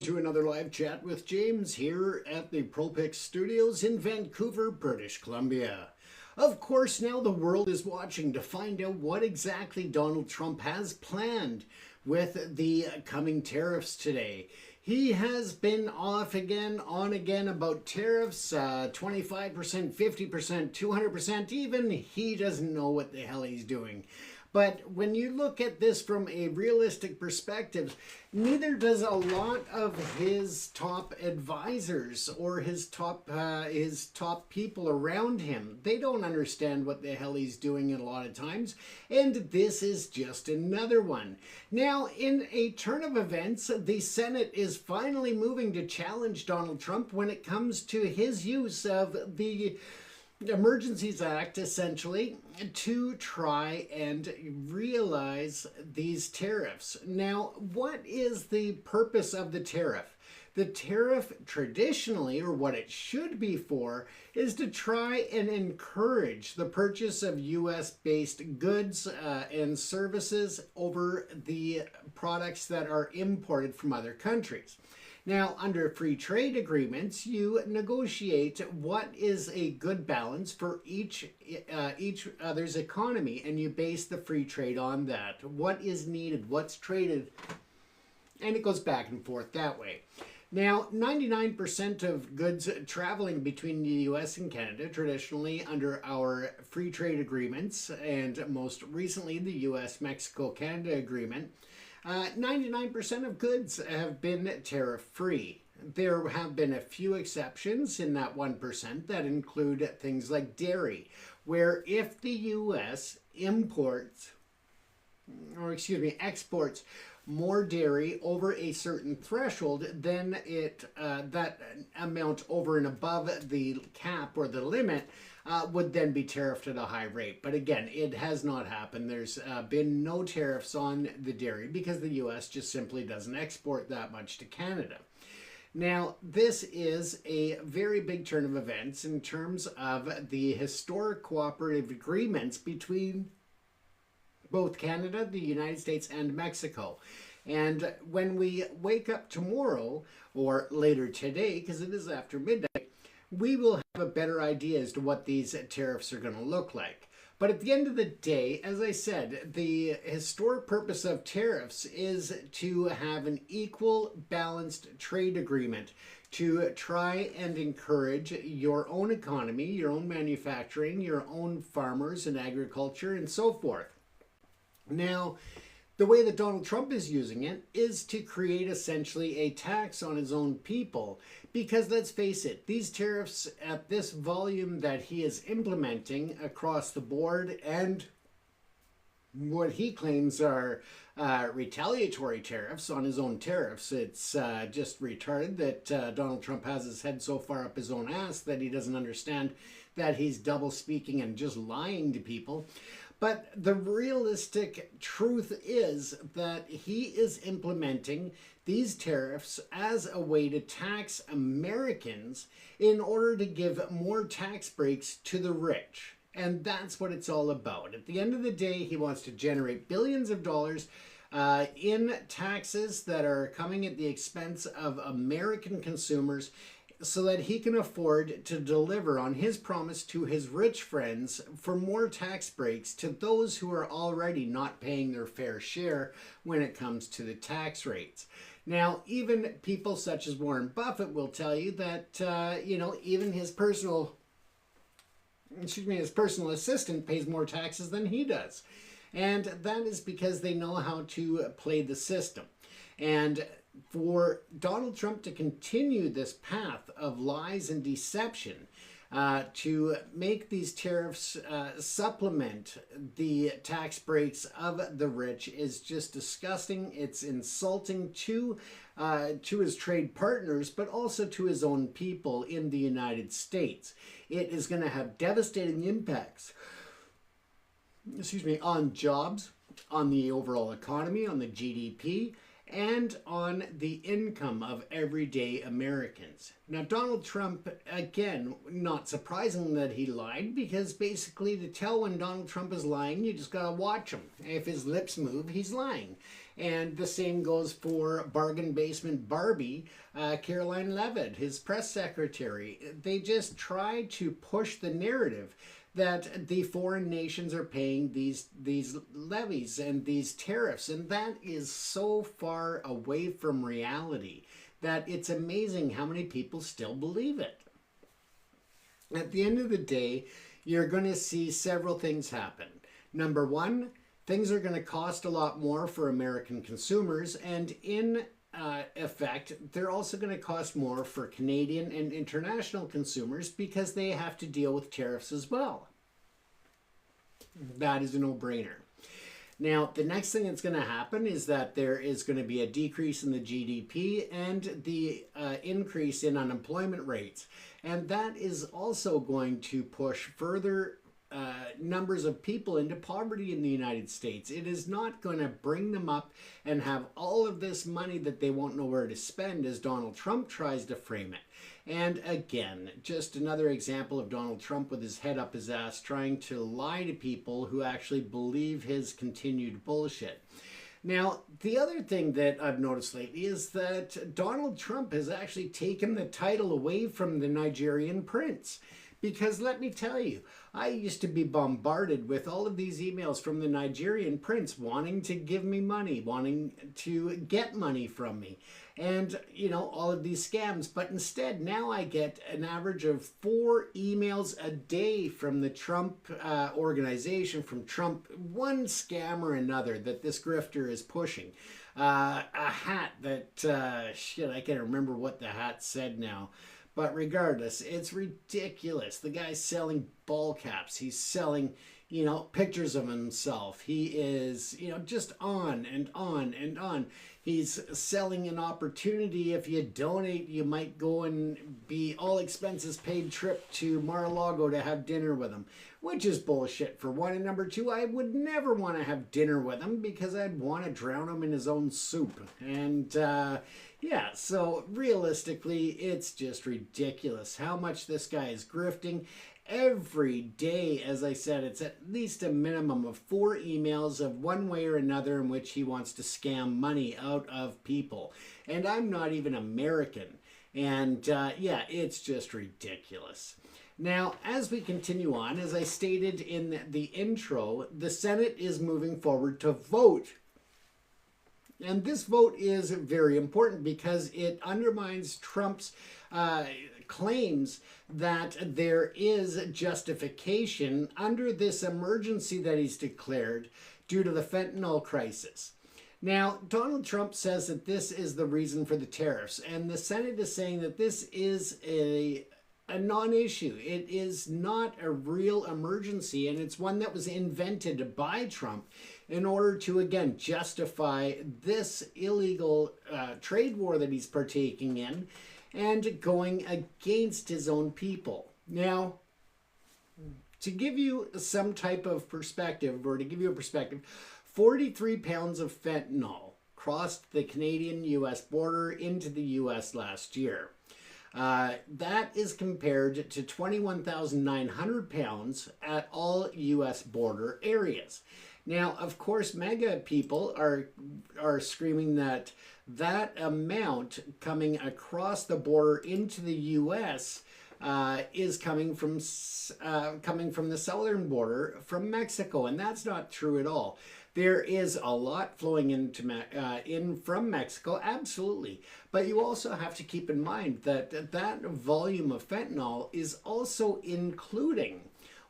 To another live chat with James here at the ProPix Studios in Vancouver, British Columbia. Of course, now the world is watching to find out what exactly Donald Trump has planned with the coming tariffs today. He has been off again, on again about tariffs, 25%, 50%, 200%, even he doesn't know what the hell he's doing. But when you look at this from a realistic perspective, neither does a lot of his top advisors or his top people around him. They don't understand what the hell he's doing a lot of times, and this is just another one. Now, in a turn of events, the Senate is finally moving to challenge Donald Trump when it comes to his use of the Emergencies Act, essentially, to try and realize these tariffs. Now, what is the purpose of the tariff? The tariff traditionally, or what it should be for, is to try and encourage the purchase of US-based goods and services over the products that are imported from other countries. Now, under free trade agreements, you negotiate what is a good balance for each other's economy, and you base the free trade on that. What is needed, what's traded, and it goes back and forth that way. Now, 99% of goods traveling between the US and Canada, traditionally under our free trade agreements, and most recently the US-Mexico-Canada agreement, 99% of goods have been tariff-free. There have been a few exceptions in that 1% that include things like dairy, where if the US exports more dairy over a certain threshold, then that amount over and above the cap or the limit would then be tariffed at a high rate. But again, it has not happened. There's been no tariffs on the dairy because the US just simply doesn't export that much to Canada. Now, this is a very big turn of events in terms of the historic cooperative agreements between both Canada, the United States, and Mexico. And when we wake up tomorrow, or later today, because it is after midnight, we will have a better idea as to what these tariffs are going to look like. But at the end of the day, as I said, the historic purpose of tariffs is to have an equal, balanced trade agreement to try and encourage your own economy, your own manufacturing, your own farmers and agriculture, and so forth. Now, the way that Donald Trump is using it is to create essentially a tax on his own people. Because let's face it, these tariffs at this volume that he is implementing across the board, and what he claims are retaliatory tariffs on his own tariffs. It's just retarded that Donald Trump has his head so far up his own ass that he doesn't understand that he's double speaking and just lying to people. But the realistic truth is that he is implementing these tariffs as a way to tax Americans in order to give more tax breaks to the rich. And that's what it's all about. At the end of the day, he wants to generate billions of dollars in taxes that are coming at the expense of American consumers, so that he can afford to deliver on his promise to his rich friends for more tax breaks to those who are already not paying their fair share when it comes to the tax rates. Now, even people such as Warren Buffett will tell you that, even his personal assistant pays more taxes than he does. And that is because they know how to play the system. And for Donald Trump to continue this path of lies and deception, to make these tariffs supplement the tax breaks of the rich, is just disgusting. It's insulting to his trade partners, but also to his own people in the United States. It is going to have devastating impacts, on jobs, on the overall economy, on the GDP, and on the income of everyday Americans. Now, Donald Trump, again, not surprising that he lied, because basically to tell when Donald Trump is lying, you just gotta watch him. If his lips move, he's lying. And the same goes for Bargain Basement Barbie, Caroline Levitt, his press secretary. They just try to push the narrative that the foreign nations are paying these levies and these tariffs, and that is so far away from reality that it's amazing how many people still believe it. At the end of the day, you're going to see several things happen. Number one, things are going to cost a lot more for American consumers, and in effect, they're also going to cost more for Canadian and international consumers because they have to deal with tariffs as well. That is a no-brainer. Now, the next thing that's going to happen is that there is going to be a decrease in the GDP and the increase in unemployment rates. And that is also going to push further numbers of people into poverty in the United States. It is not going to bring them up and have all of this money that they won't know where to spend as Donald Trump tries to frame it. And again, just another example of Donald Trump with his head up his ass trying to lie to people who actually believe his continued bullshit. Now, the other thing that I've noticed lately is that Donald Trump has actually taken the title away from the Nigerian prince. Because let me tell you, I used to be bombarded with all of these emails from the Nigerian prince wanting to give me money, wanting to get money from me, and, you know, all of these scams. But instead, now I get an average of 4 emails a day from the Trump organization, from Trump, one scam or another that this grifter is pushing. A hat that, shit, I can't remember what the hat said now. But regardless, it's ridiculous. The guy's selling ball caps. He's selling, you know, pictures of himself. He is, you know, just on and on and on. He's selling an opportunity. If you donate, you might go and be all expenses paid trip to Mar-a-Lago to have dinner with him, which is bullshit for one. And number two, I would never want to have dinner with him because I'd want to drown him in his own soup. And, yeah, so realistically, it's just ridiculous how much this guy is grifting. Every day, as I said, it's at least a minimum of 4 emails of one way or another in which he wants to scam money out of people. And I'm not even American. And yeah, it's just ridiculous. Now, as we continue on, as I stated in the intro, the Senate is moving forward to vote. And this vote is very important because it undermines Trump's claims that there is justification under this emergency that he's declared due to the fentanyl crisis. Now, Donald Trump says that this is the reason for the tariffs, and the Senate is saying that this is a non-issue. It is not a real emergency, and it's one that was invented by Trump in order to, again, justify this illegal trade war that he's partaking in and going against his own people. Now, to give you some type of perspective, or to give you a perspective, 43 pounds of fentanyl crossed the Canadian-U.S. border into the U.S. last year. That is compared to 21,900 pounds at all U.S. border areas. Now, of course, MAGA people are screaming that amount coming across the border into the U.S. Is coming from the southern border from Mexico, and that's not true at all. There is a lot flowing in from Mexico, absolutely. But you also have to keep in mind that that volume of fentanyl is also including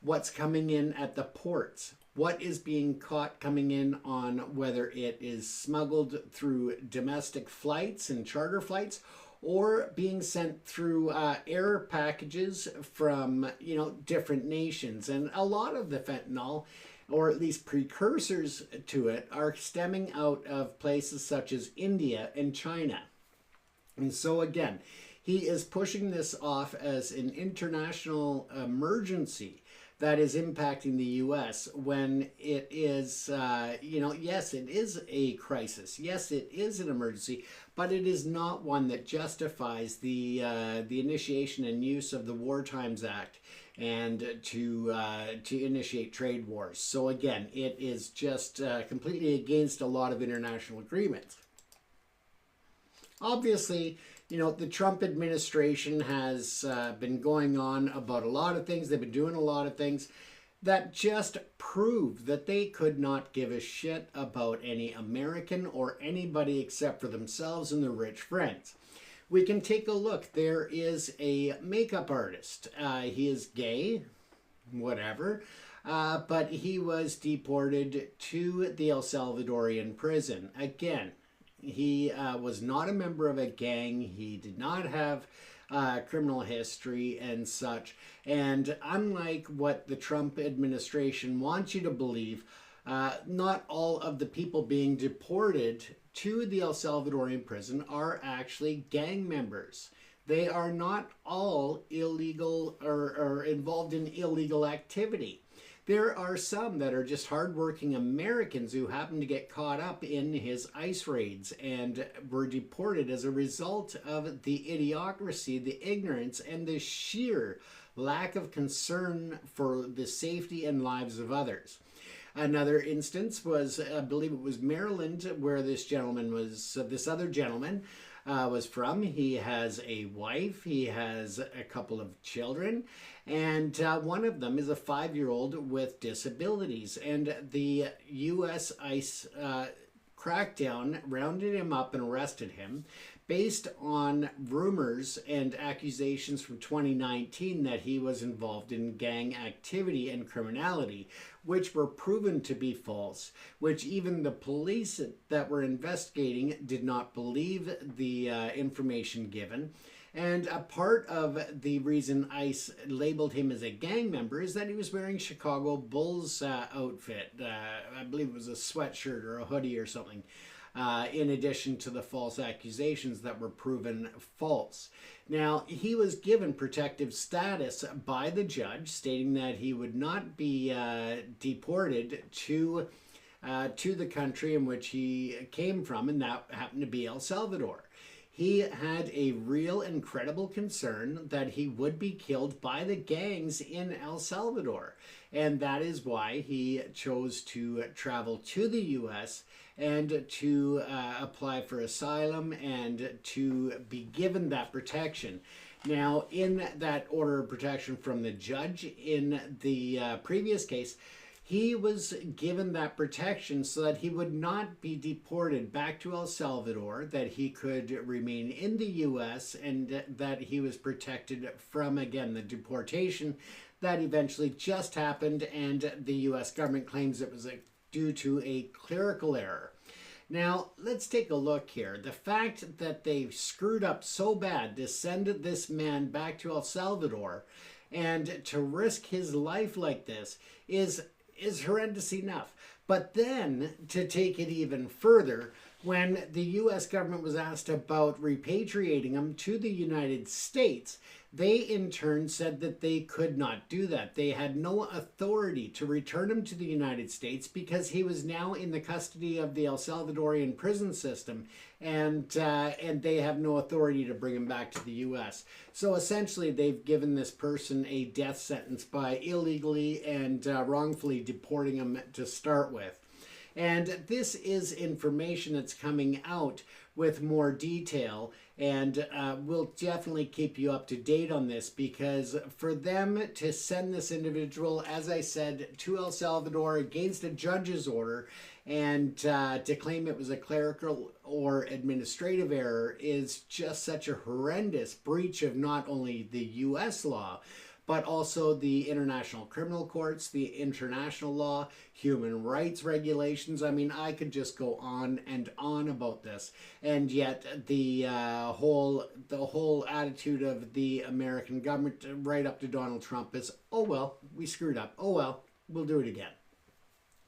what's coming in at the ports. What is being caught coming in on whether it is smuggled through domestic flights and charter flights or being sent through air packages from, you know, different nations. And a lot of the fentanyl, or at least precursors to it, are stemming out of places such as India and China. And so again, he is pushing this off as an international emergency that is impacting the U.S. when it is, yes, it is a crisis. Yes, it is an emergency, but it is not one that justifies the initiation and use of the War Times Act and to initiate trade wars. So again, it is just completely against a lot of international agreements. Obviously, the Trump administration has been going on about a lot of things. They've been doing a lot of things that just prove that they could not give a shit about any American or anybody except for themselves and their rich friends. We can take a look. There is a makeup artist. He is gay, whatever, but he was deported to the El Salvadorian prison. Again, he was not a member of a gang. He did not have criminal history and such. And unlike what the Trump administration wants you to believe, not all of the people being deported to the El Salvadorian prison are actually gang members. They are not all illegal or involved in illegal activity. There are some that are just hardworking Americans who happen to get caught up in his ICE raids and were deported as a result of the idiocracy, the ignorance, and the sheer lack of concern for the safety and lives of others. Another instance was, I believe it was Maryland, where this other gentleman was from. He has a wife, he has a couple of children, and one of them is a 5-year-old with disabilities. And the U.S. ICE crackdown rounded him up and arrested him based on rumors and accusations from 2019 that he was involved in gang activity and criminality, which were proven to be false, which even the police that were investigating did not believe the information given. And a part of the reason ICE labeled him as a gang member is that he was wearing Chicago Bulls outfit. I believe it was a sweatshirt or a hoodie or something. In addition to the false accusations that were proven false. Now, he was given protective status by the judge, stating that he would not be deported to the country in which he came from, and that happened to be El Salvador. He had a real and credible concern that he would be killed by the gangs in El Salvador. And that is why he chose to travel to the U.S. and to apply for asylum and to be given that protection. Now, in that order of protection from the judge in the previous case, he was given that protection so that he would not be deported back to El Salvador, that he could remain in the U.S., and that he was protected from, again, the deportation that eventually just happened, and the U.S. government claims it was due to a clerical error. Now, let's take a look here. The fact that they screwed up so bad to send this man back to El Salvador and to risk his life like this is horrendous enough. But then, to take it even further, when the U.S. government was asked about repatriating him to the United States, they in turn said that they could not do that. They had no authority to return him to the United States because he was now in the custody of the El Salvadorian prison system, and they have no authority to bring him back to the U.S. So essentially, they've given this person a death sentence by illegally and wrongfully deporting him to start with. And this is information that's coming out with more detail, and we'll definitely keep you up to date on this, because for them to send this individual, as I said, to El Salvador against a judge's order and to claim it was a clerical or administrative error is just such a horrendous breach of not only the U.S. law, but also the international criminal courts, the international law, human rights regulations. I mean, I could just go on and on about this. And yet the whole attitude of the American government right up to Donald Trump is, oh, well, we screwed up. Oh, well, we'll do it again.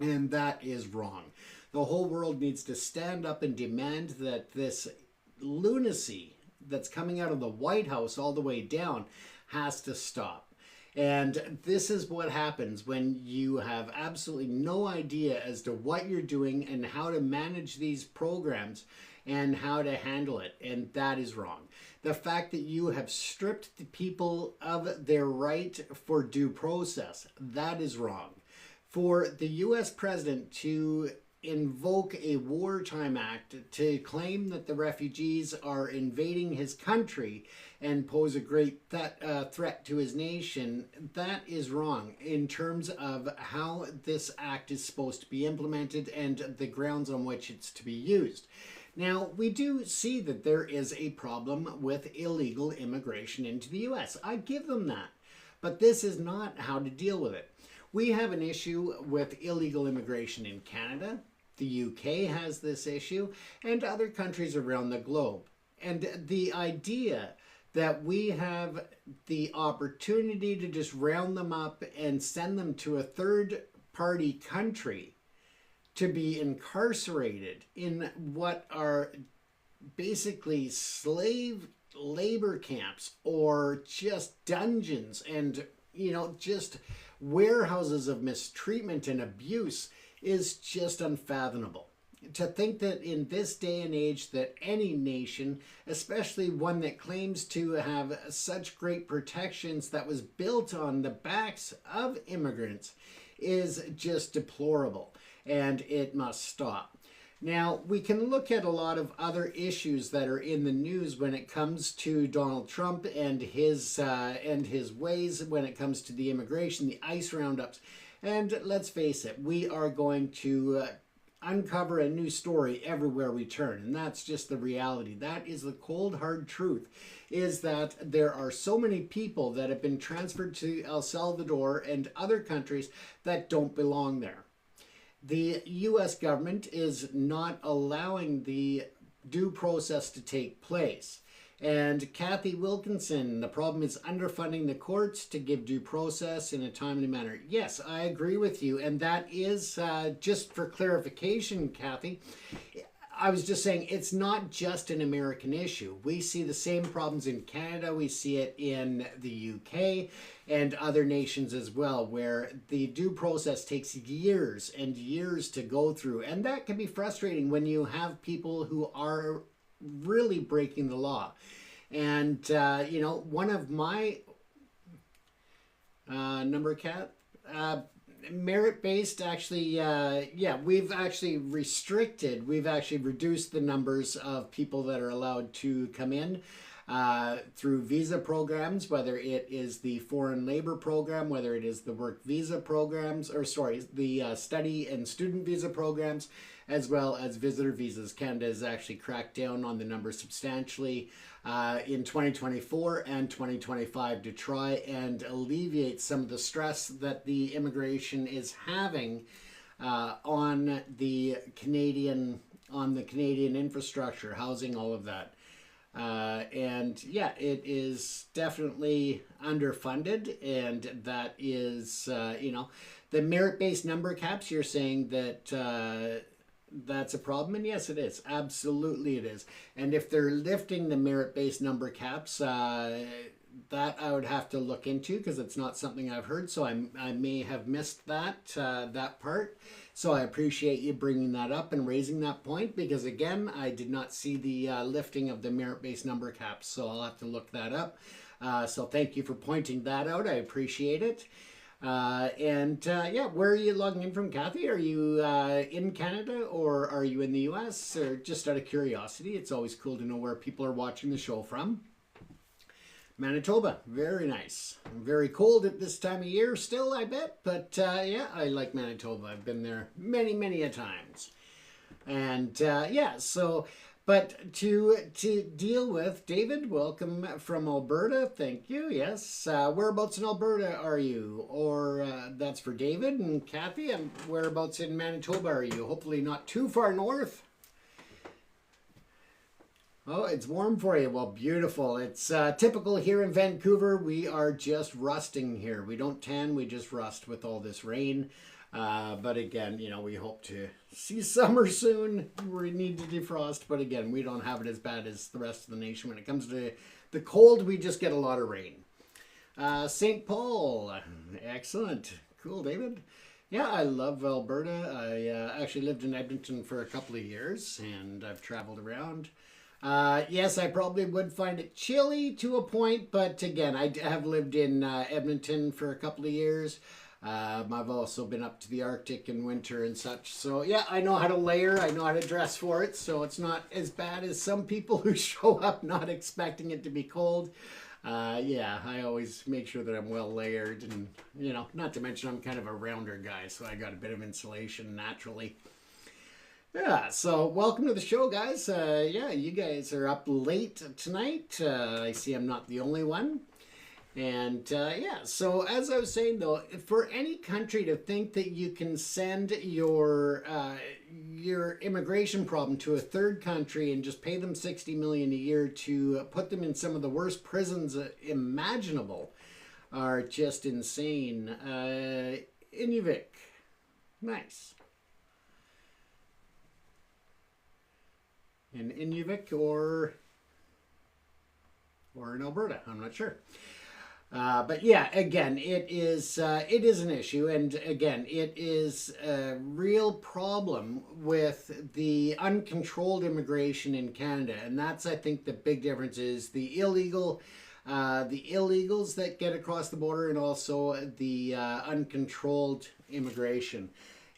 And that is wrong. The whole world needs to stand up and demand that this lunacy that's coming out of the White House all the way down has to stop. And this is what happens when you have absolutely no idea as to what you're doing and how to manage these programs and how to handle it. And that is wrong. The fact that you have stripped the people of their right for due process, that is wrong. For the US president to invoke a wartime act to claim that the refugees are invading his country and pose a great threat to his nation, that is wrong in terms of how this act is supposed to be implemented and the grounds on which it's to be used. Now, we do see that there is a problem with illegal immigration into the US. I give them that. But this is not how to deal with it. We have an issue with illegal immigration in Canada. The UK has this issue, and other countries around the globe. And the idea that we have the opportunity to just round them up and send them to a third-party country to be incarcerated in what are basically slave labor camps or just dungeons and, just warehouses of mistreatment and abuse is just unfathomable. To think that in this day and age that any nation, especially one that claims to have such great protections that was built on the backs of immigrants, is just deplorable, and it must stop. Now, we can look at a lot of other issues that are in the news when it comes to Donald Trump and his ways when it comes to the immigration, the ICE roundups. And let's face it, we are going to uncover a new story everywhere we turn. And that's just the reality. That is the cold, hard truth, is that there are so many people that have been transferred to El Salvador and other countries that don't belong there. The U.S. government is not allowing the due process to take place. And Kathy Wilkinson, the problem is underfunding the courts to give due process in a timely manner. Yes, I agree with you. And that is, just for clarification, Kathy, I was just saying it's not just an American issue. We see the same problems in Canada. We see it in the UK and other nations as well, where the due process takes years and years to go through. And that can be frustrating when you have people who are really breaking the law. And, one of my merit-based, we've actually reduced the numbers of people that are allowed to come in through visa programs, whether it is the foreign labor program, whether it is the work visa programs, the study and student visa programs, as well as visitor visas. Canada has actually cracked down on the numbers substantially in 2024 and 2025 to try and alleviate some of the stress that the immigration is having on the Canadian infrastructure, housing, all of that. It is definitely underfunded, and that is, the merit-based number caps, you're saying that that's a problem, and yes, it is. Absolutely it is. And if they're lifting the merit-based number caps, that I would have to look into, because it's not something I've heard, so I may have missed that part. So I appreciate you bringing that up and raising that point, because again, I did not see the lifting of the merit-based number caps, so I'll have to look that up. So thank you for pointing that out. I appreciate it. Where are you logging in from, Kathy? Are you in Canada, or are you in the US? Or just out of curiosity, it's always cool to know where people are watching the show from. Manitoba, very nice. Very cold at this time of year still, I bet. But I like Manitoba. I've been there many, many a times. And but to deal with, David, welcome from Alberta. Thank you. Yes. Whereabouts in Alberta are you? Or that's for David and Kathy. And whereabouts in Manitoba are you? Hopefully not too far north. Oh, it's warm for you. Well, beautiful. It's typical here in Vancouver. We are just rusting here. We don't tan, we just rust with all this rain. But again, we hope to see summer soon. We need to defrost. But again, we don't have it as bad as the rest of the nation. When it comes to the cold, we just get a lot of rain. St. Paul. Excellent. Cool, David. Yeah, I love Alberta. I actually lived in Edmonton for a couple of years and I've traveled around. Yes, I probably would find it chilly to a point, but again, I have lived in Edmonton for a couple of years. I've also been up to the Arctic in winter and such. So, yeah, I know how to layer. I know how to dress for it. So, it's not as bad as some people who show up not expecting it to be cold. Yeah, I always make sure that I'm well layered and, not to mention I'm kind of a rounder guy, so I got a bit of insulation naturally. Yeah, so welcome to the show, guys. Yeah, you guys are up late tonight. I see I'm not the only one. And yeah, so as I was saying though, for any country to think that you can send your immigration problem to a third country and just pay them $60 million a year to put them in some of the worst prisons imaginable are just insane. Inuvik, nice. In Inuvik or in Alberta, I'm not sure. But yeah, again, it is an issue, and again, it is a real problem with the uncontrolled immigration in Canada, and that's, I think, the big difference is the illegals that get across the border, and also the uncontrolled immigration.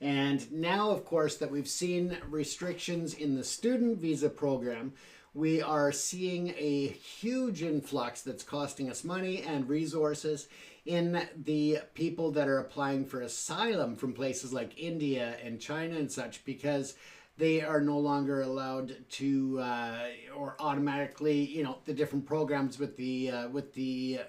And now, of course, that we've seen restrictions in the student visa program, we are seeing a huge influx that's costing us money and resources in the people that are applying for asylum from places like India and China and such, because they are no longer allowed to, or automatically, the different programs with the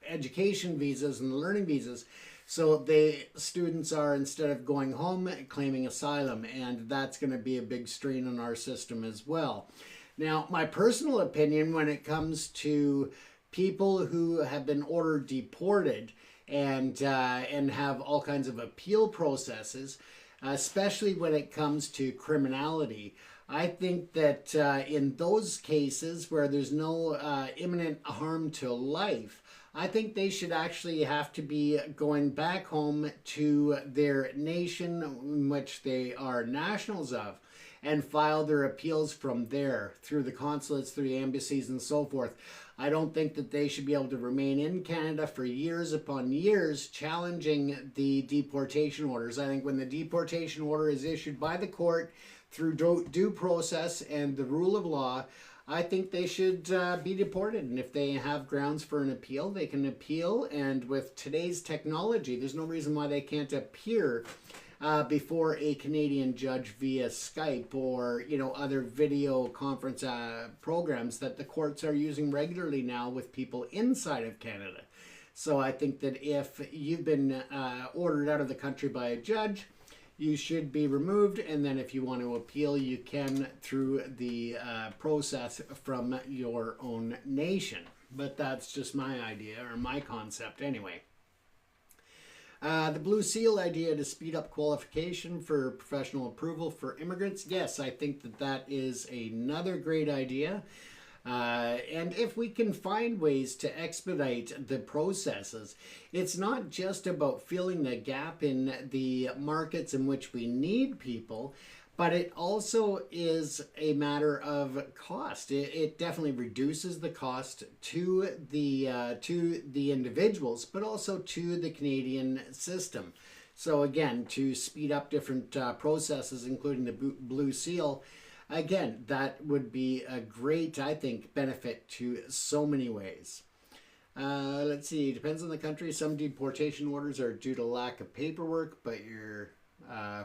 education visas and the learning visas. So the students are, instead of going home, claiming asylum, and that's going to be a big strain on our system as well. Now, my personal opinion when it comes to people who have been ordered deported and have all kinds of appeal processes, especially when it comes to criminality, I think that in those cases where there's no imminent harm to life, I think they should actually have to be going back home to their nation in which they are nationals of, and file their appeals from there through the consulates, through the embassies, and so forth. I don't think that they should be able to remain in Canada for years upon years challenging the deportation orders. I think when the deportation order is issued by the court through due process and the rule of law, I think they should be deported. And if they have grounds for an appeal, they can appeal. And with today's technology, there's no reason why they can't appear before a Canadian judge via Skype or other video conference programs that the courts are using regularly now with people inside of Canada. So I think that if you've been ordered out of the country by a judge, you should be removed, and then if you want to appeal, you can through the process from your own nation. But that's just my idea, or my concept anyway. The Blue Seal idea to speed up qualification for professional approval for immigrants. Yes, I think that that is another great idea. And if we can find ways to expedite the processes, it's not just about filling the gap in the markets in which we need people, but it also is a matter of cost. It definitely reduces the cost to the individuals, but also to the Canadian system. So again, to speed up different processes, including the Blue Seal, again, that would be a great, I think, benefit to so many ways. Let's see, depends on the country. Some deportation orders are due to lack of paperwork, but you're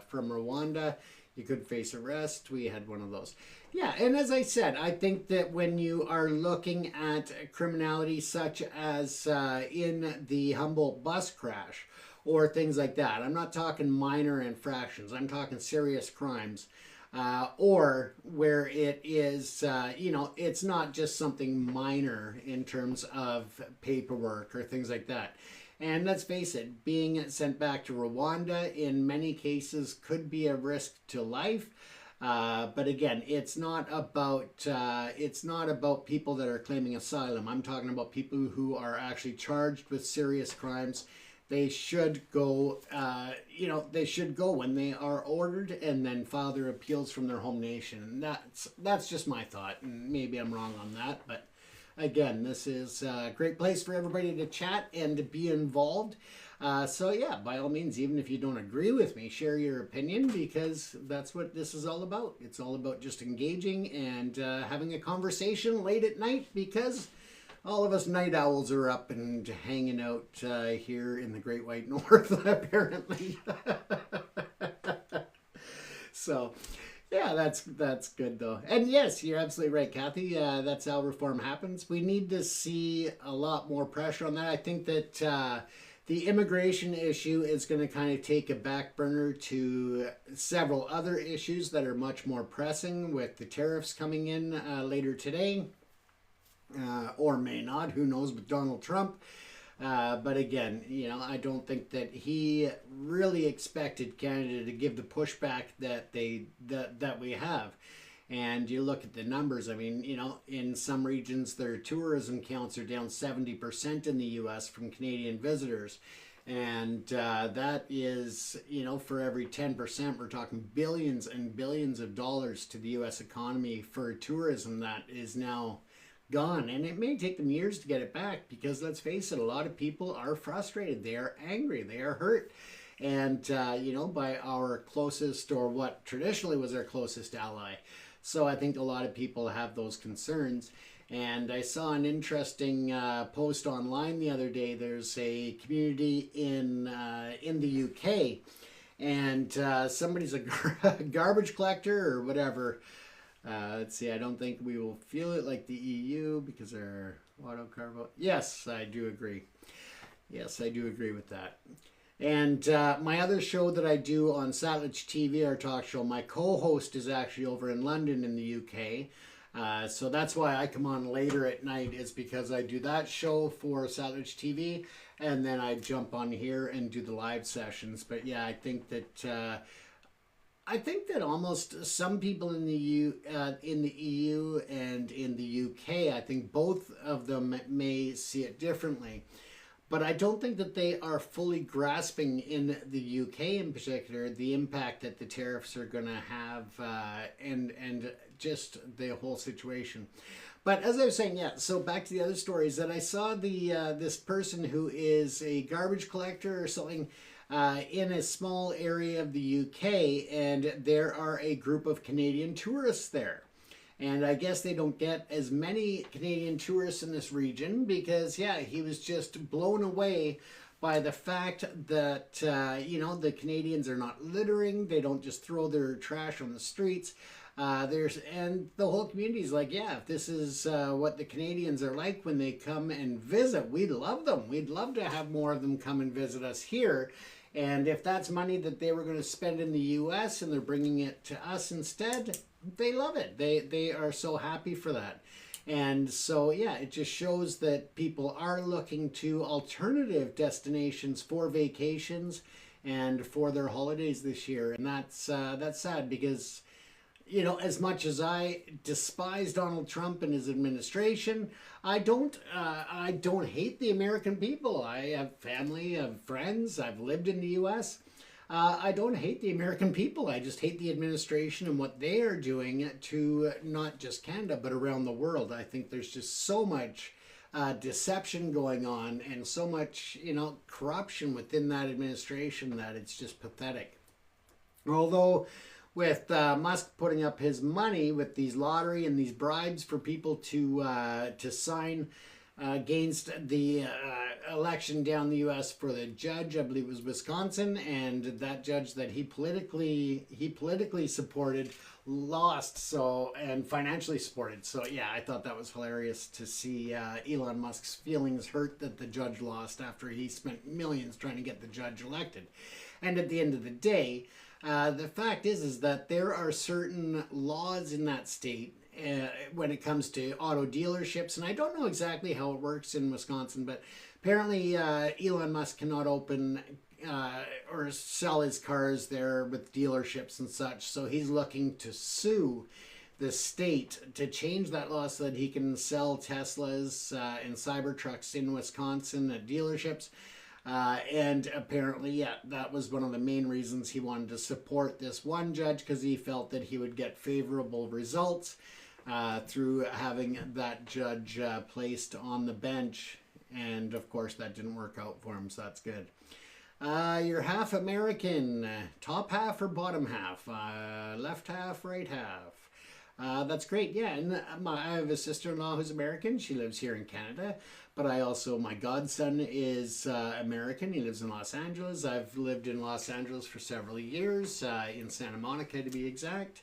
from Rwanda, you could face arrest. We had one of those. Yeah, and as I said, I think that when you are looking at criminality such as in the Humboldt bus crash or things like that, I'm not talking minor infractions, I'm talking serious crimes. Or where it is, it's not just something minor in terms of paperwork or things like that. And let's face it, being sent back to Rwanda in many cases could be a risk to life. But again, it's not about people that are claiming asylum. I'm talking about people who are actually charged with serious crimes. They should go, they should go when they are ordered and then file their appeals from their home nation. And that's just my thought, and maybe I'm wrong on that. But again, this is a great place for everybody to chat and to be involved. So yeah, by all means, even if you don't agree with me, share your opinion, because that's what this is all about. It's all about just engaging and having a conversation late at night, because all of us night owls are up and hanging out here in the Great White North, apparently. So, yeah, that's good though. And yes, you're absolutely right, Kathy. That's how reform happens. We need to see a lot more pressure on that. I think that the immigration issue is going to kind of take a back burner to several other issues that are much more pressing, with the tariffs coming in later today. Or may not, who knows, with Donald Trump. But again, I don't think that he really expected Canada to give the pushback that we have. And you look at the numbers. I mean, in some regions, their tourism counts are down 70% in the U.S. from Canadian visitors. And that is, for every 10%, we're talking billions and billions of dollars to the U.S. economy for tourism that is now gone. And it may take them years to get it back, because let's face it, a lot of people are frustrated. They are angry. They are hurt. And, by our closest, or what traditionally was our closest ally. So I think a lot of people have those concerns. And I saw an interesting post online the other day. There's a community in the UK, and somebody's a garbage collector or whatever. Let's see, I don't think we will feel it like the EU because our auto cargo. Yes, I do agree. Yes, I do agree with that. And my other show that I do on Satellite TV, our talk show, my co-host is actually over in London in the UK. So that's why I come on later at night, is because I do that show for Satellite TV, and then I jump on here and do the live sessions. But yeah, I think that almost some people in the EU and in the UK, I think both of them may see it differently. But I don't think that they are fully grasping, in the UK in particular, the impact that the tariffs are going to have, and just the whole situation. But as I was saying, yeah, so back to the other stories, that I saw this person who is a garbage collector or something in a small area of the UK, and there are a group of Canadian tourists there. And I guess they don't get as many Canadian tourists in this region, because, yeah, he was just blown away by the fact that, the Canadians are not littering. They don't just throw their trash on the streets. And the whole community is like, yeah, if this is what the Canadians are like when they come and visit, we'd love them. We'd love to have more of them come and visit us here. And if that's money that they were going to spend in the U.S. and they're bringing it to us instead, they love it. They are so happy for that. And so, yeah, it just shows that people are looking to alternative destinations for vacations and for their holidays this year. And that's sad, because, as much as I despise Donald Trump and his administration, I don't hate the American people. I have family, I have friends, I've lived in the U.S. I don't hate the American people. I just hate the administration and what they are doing to not just Canada, but around the world. I think there's just so much deception going on, and so much, corruption within that administration, that it's just pathetic. Although, with Musk putting up his money with these lottery and these bribes for people to sign against the election down the U.S. for the judge, I believe it was Wisconsin, and that judge that he politically supported lost, so, and financially supported. So yeah, I thought that was hilarious to see Elon Musk's feelings hurt that the judge lost after he spent millions trying to get the judge elected. And at the end of the day, the fact is that there are certain laws in that state when it comes to auto dealerships, and I don't know exactly how it works in Wisconsin, but apparently Elon Musk cannot open or sell his cars there with dealerships and such. So he's looking to sue the state to change that law so that he can sell Teslas and Cybertrucks in Wisconsin at dealerships. And apparently, yeah, that was one of the main reasons he wanted to support this one judge, because he felt that he would get favorable results through having that judge placed on the bench. And of course, that didn't work out for him, so that's good. You're half American, top half or bottom half, left half, right half. That's great. Yeah, and I have a sister-in-law who's American. She lives here in Canada. But my godson is American. He lives in Los Angeles. I've lived in Los Angeles for several years, in Santa Monica to be exact,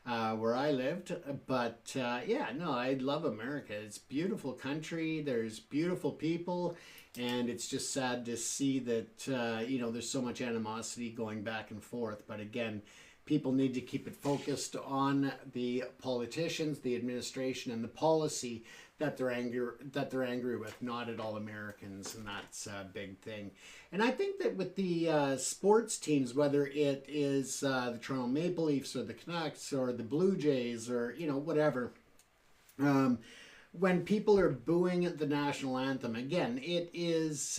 where I lived. But yeah, no, I love America. It's a beautiful country. There's beautiful people. And it's just sad to see that, there's so much animosity going back and forth. But again, people need to keep it focused on the politicians, the administration, and the policy that they're angry with, not at all Americans, and that's a big thing. And I think that with the sports teams, whether it is the Toronto Maple Leafs or the Canucks or the Blue Jays or whatever, when people are booing the national anthem, again, it is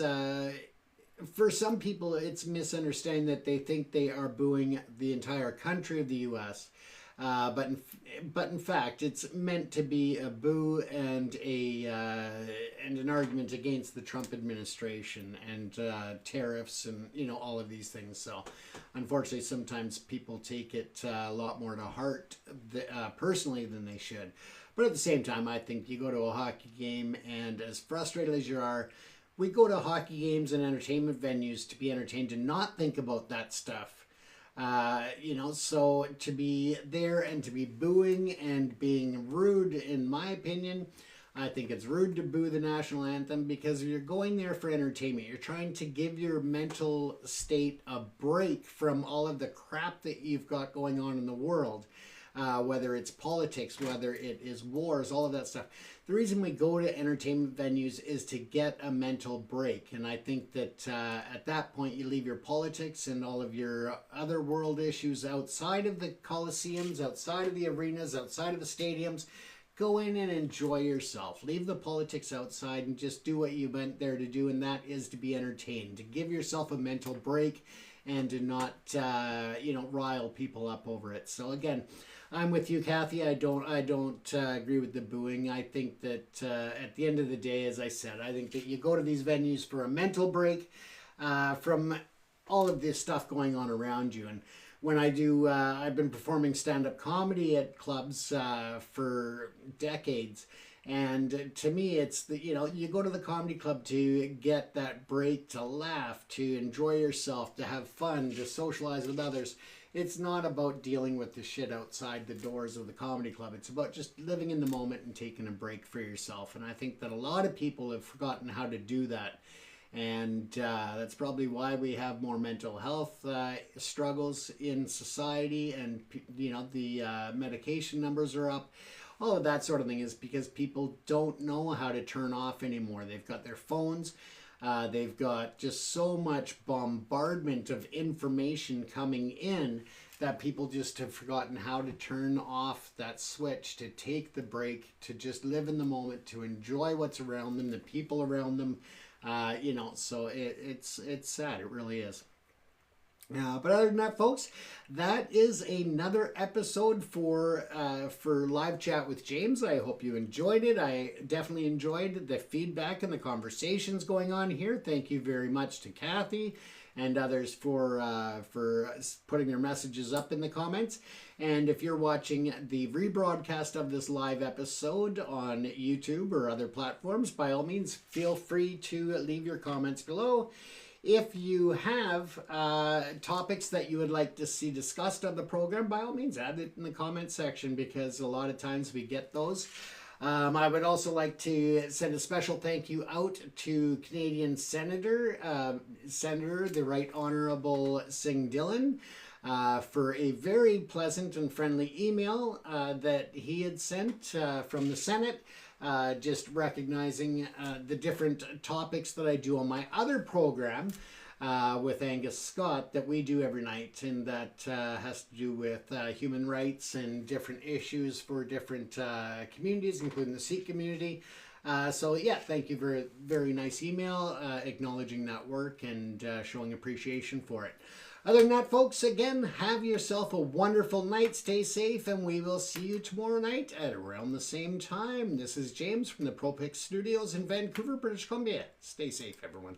for some people it's misunderstanding that they think they are booing the entire country of the U.S. But in fact, it's meant to be a boo and an argument against the Trump administration and tariffs and all of these things. So, unfortunately, sometimes people take it a lot more to heart personally than they should. But at the same time, I think you go to a hockey game, and as frustrated as you are, we go to hockey games and entertainment venues to be entertained and not think about that stuff. So to be there and to be booing and being rude, in my opinion, I think it's rude to boo the national anthem, because you're going there for entertainment. You're trying to give your mental state a break from all of the crap that you've got going on in the world. Whether it's politics, whether it is wars, all of that stuff. The reason we go to entertainment venues is to get a mental break. And I think that at that point you leave your politics and all of your other world issues outside of the coliseums, outside of the arenas, outside of the stadiums. Go in and enjoy yourself. Leave the politics outside and just do what you went there to do, and that is to be entertained, to give yourself a mental break and to not, rile people up over it. So again, I'm with you, Kathy. I don't agree with the booing. I think that at the end of the day, as I said, I think that you go to these venues for a mental break from all of this stuff going on around you. And when I do, I've been performing stand-up comedy at clubs for decades. And to me, it's you go to the comedy club to get that break, to laugh, to enjoy yourself, to have fun, to socialize with others. It's not about dealing with the shit outside the doors of the comedy club. It's about just living in the moment and taking a break for yourself. And I think that a lot of people have forgotten how to do that. And that's probably why we have more mental health struggles in society, and the medication numbers are up. All of that sort of thing is because people don't know how to turn off anymore. They've got their phones. They've got just so much bombardment of information coming in that people just have forgotten how to turn off that switch, to take the break, to just live in the moment, to enjoy what's around them, the people around them. So it's sad. It really is. But other than that, folks, that is another episode for Live Chat with James. I hope you enjoyed it. I definitely enjoyed the feedback and the conversations going on here. Thank you very much to Kathy and others for putting their messages up in the comments. And if you're watching the rebroadcast of this live episode on YouTube or other platforms, by all means, feel free to leave your comments below. If you have topics that you would like to see discussed on the program, by all means, add it in the comment section, because a lot of times we get those. I would also like to send a special thank you out to Canadian Senator the Right Honourable Singh Dillon, for a very pleasant and friendly email that he had sent from the Senate. Just recognizing the different topics that I do on my other program, with Angus Scott that we do every night, and that has to do with human rights and different issues for different communities, including the Sikh community. So yeah, thank you for a very nice email acknowledging that work and showing appreciation for it. Other than that, folks, again, have yourself a wonderful night. Stay safe, and we will see you tomorrow night at around the same time. This is James from the ProPix Studios in Vancouver, British Columbia. Stay safe, everyone.